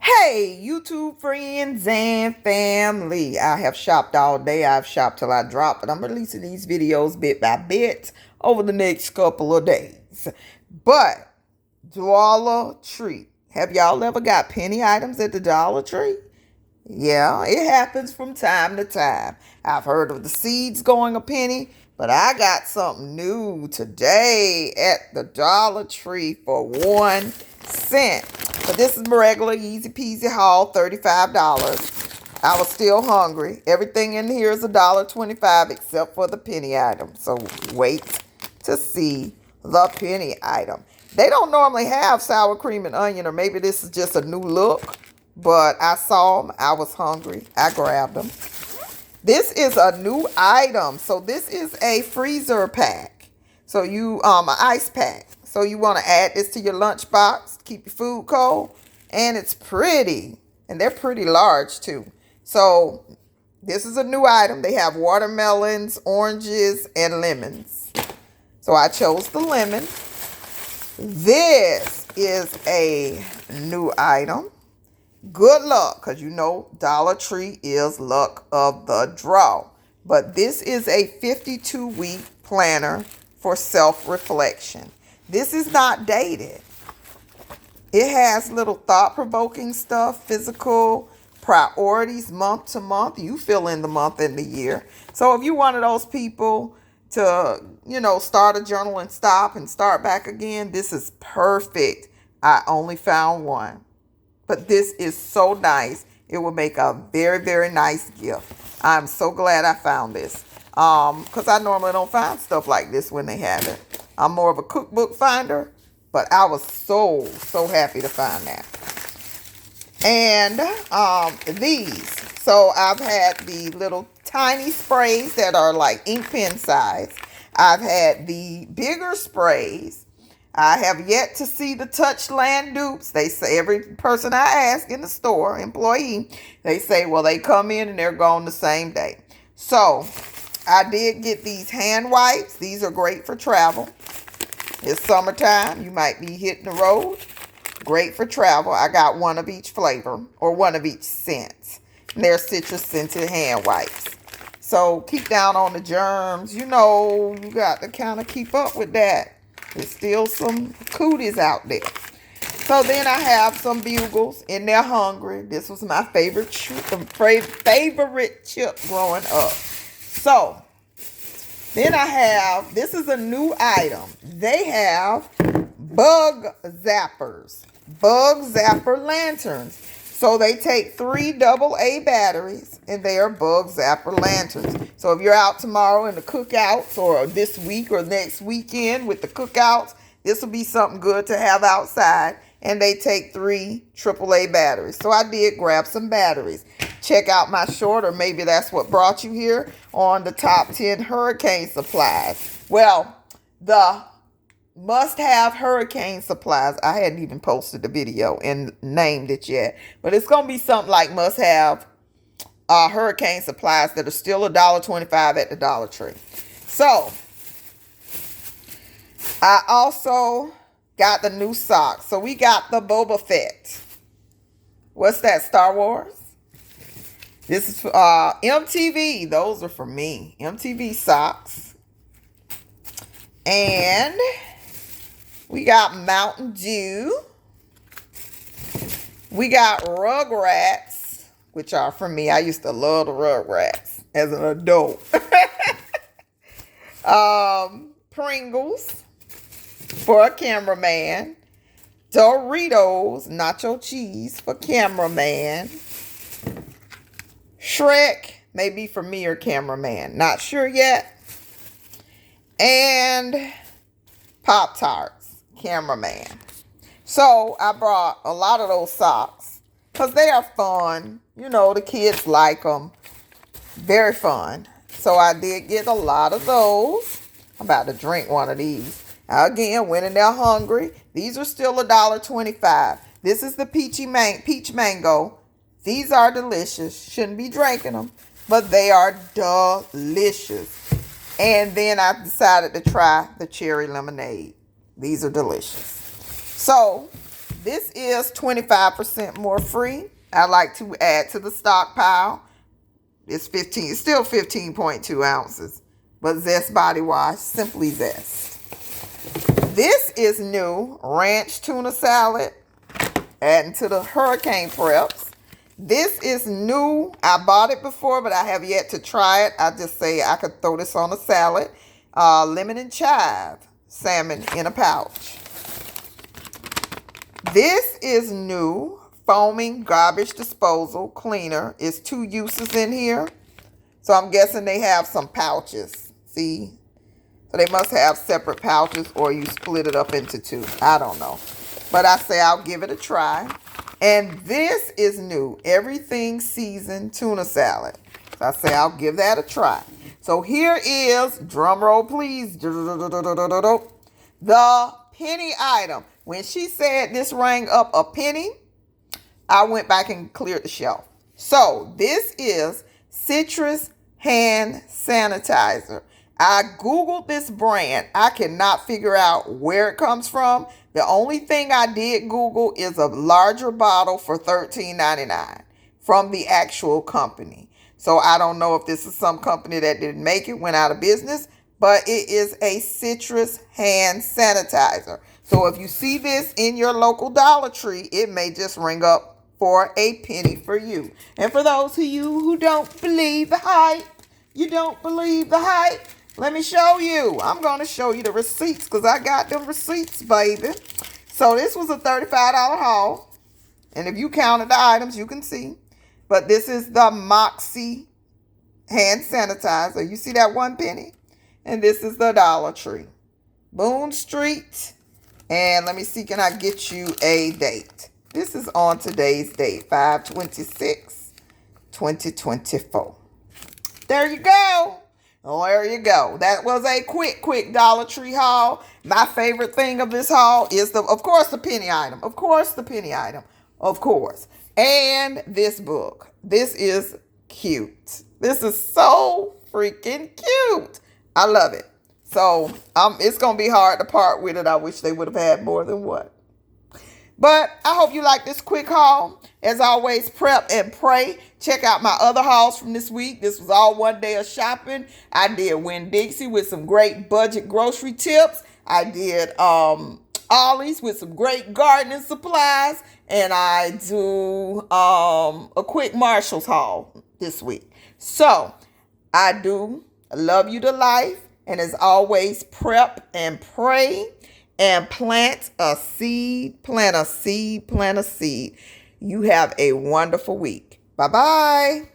Hey, YouTube friends and family. I have shopped all day. I've shopped till I drop, but I'm releasing these videos bit by bit over the next couple of days. But Dollar Tree. Have y'all ever got penny items at the Dollar Tree? Yeah, it happens from time to time. I've heard of the seeds going a penny, but I got something new today at the Dollar Tree for 1 cent. But this is my regular easy peasy haul, $35. I was still hungry. Everything in here is $1.25 except for the penny item. So wait to see the penny item. They don't normally have sour cream and onion, or maybe this is just a new look. But I saw them. I was hungry. I grabbed them. This is a new item. So this is a freezer pack. So an ice pack. So you want to add this to your lunchbox, keep your food cold. And it's pretty. And they're pretty large too. So this is a new item. They have watermelons, oranges, and lemons. So I chose the lemon. This is a new item. Good luck, because you know Dollar Tree is luck of the draw. But this is a 52-week planner for self-reflection. This is not dated. It has little thought-provoking stuff, physical priorities month to month. You fill in the month and the year. So if you're one of those people to, start a journal and stop and start back again, this is perfect. I only found one. But this is so nice. It will make a very, very nice gift. I'm so glad I found this. Because I normally don't find stuff like this when they have it. I'm more of a cookbook finder. But I was so happy to find that. And these. So I've had the little tiny sprays that are like ink pen size. I've had the bigger sprays. I have yet to see the Touchland dupes. They say, every person I ask in the store, employee, they say, well, they come in and they're gone the same day. So I did get these hand wipes. These are great for travel. It's summertime. You might be hitting the road. Great for travel. I got one of each flavor or one of each scent. And they're citrus scented hand wipes. So keep down on the germs. You got to kind of keep up with that. There's still some cooties out there. So then I have some Bugles in there hungry. This was my favorite chip growing up. So then I have, this is a new item. They have bug zappers. Bug zapper lanterns. So they take 3 AA batteries and they are bug zapper lanterns. So if you're out tomorrow in the cookouts or this week or next weekend with the cookouts, this will be something good to have outside. And they take 3 AAA batteries. So I did grab some batteries. Check out my short, or maybe that's what brought you here, on the top 10 hurricane supplies. Well, the must-have hurricane supplies. I hadn't even posted the video and named it yet. But it's going to be something like must-have hurricane supplies that are still $1.25 at the Dollar Tree. So, I also got the new socks. So, we got the Boba Fett. What's that, Star Wars? This is for MTV. Those are for me. MTV socks. And we got Mountain Dew. We got Rugrats, which are for me. I used to love the Rugrats as an adult. Pringles for a cameraman. Doritos nacho cheese for cameraman. Shrek may be for me or cameraman. Not sure yet. And Pop-Tarts, cameraman. So I brought a lot of those socks because they are fun. The kids like them. Very fun. So I did get a lot of those. I'm about to drink one of these. Again, went in there hungry. These are still $1.25. This is the peach mango. These are delicious. Shouldn't be drinking them, but they are delicious. And then I decided to try the cherry lemonade. These are delicious. So This is 25% more free. I like to add to the stockpile. It's still 15.2 ounces. But Zest Body Wash, Simply Zest. This is new, ranch tuna salad. Adding to the hurricane preps. This is new. I bought it before, but I have yet to try it. I just say I could throw this on a salad. Lemon and chive salmon in a pouch. This is new, foaming garbage disposal cleaner. It's 2 uses in here. So I'm guessing they have some pouches. See? So they must have separate pouches, or you split it up into 2. I don't know. But I say I'll give it a try. And this is new, everything seasoned tuna salad. So I say I'll give that a try. So here is, drum roll please, the penny item. When she said this rang up a penny, I went back and cleared the shelf. So this is citrus hand sanitizer. I Googled this brand. I cannot figure out where it comes from. The only thing I did Google is a larger bottle for $13.99 from the actual company. So I don't know if this is some company that didn't make it, went out of business, but it is a citrus hand sanitizer. So if you see this in your local Dollar Tree, it may just ring up for a penny for you. And for those of you who don't believe the hype, let me show you. I'm going to show you the receipts because I got them receipts, baby. So this was a $35 haul. And if you counted the items, you can see. But this is the Moxie hand sanitizer. You see that 1 penny? And this is the Dollar Tree. Boone Street. And let me see, can I get you a date? This is on today's date, 5/26/2024. There you go. There you go. That was a quick Dollar Tree haul. My favorite thing of this haul is, of course, the penny item. Of course. And this book. This is cute. This is so freaking cute. I love it. So it's going to be hard to part with it. I wish they would have had more than one. But I hope you like this quick haul. As always, prep and pray. Check out my other hauls from this week. This was all one day of shopping. I did Winn-Dixie with some great budget grocery tips. I did Ollie's with some great gardening supplies. And I do a quick Marshall's haul this week. So I do love you to life. And as always, prep and pray. And plant a seed. You have a wonderful week. Bye-bye.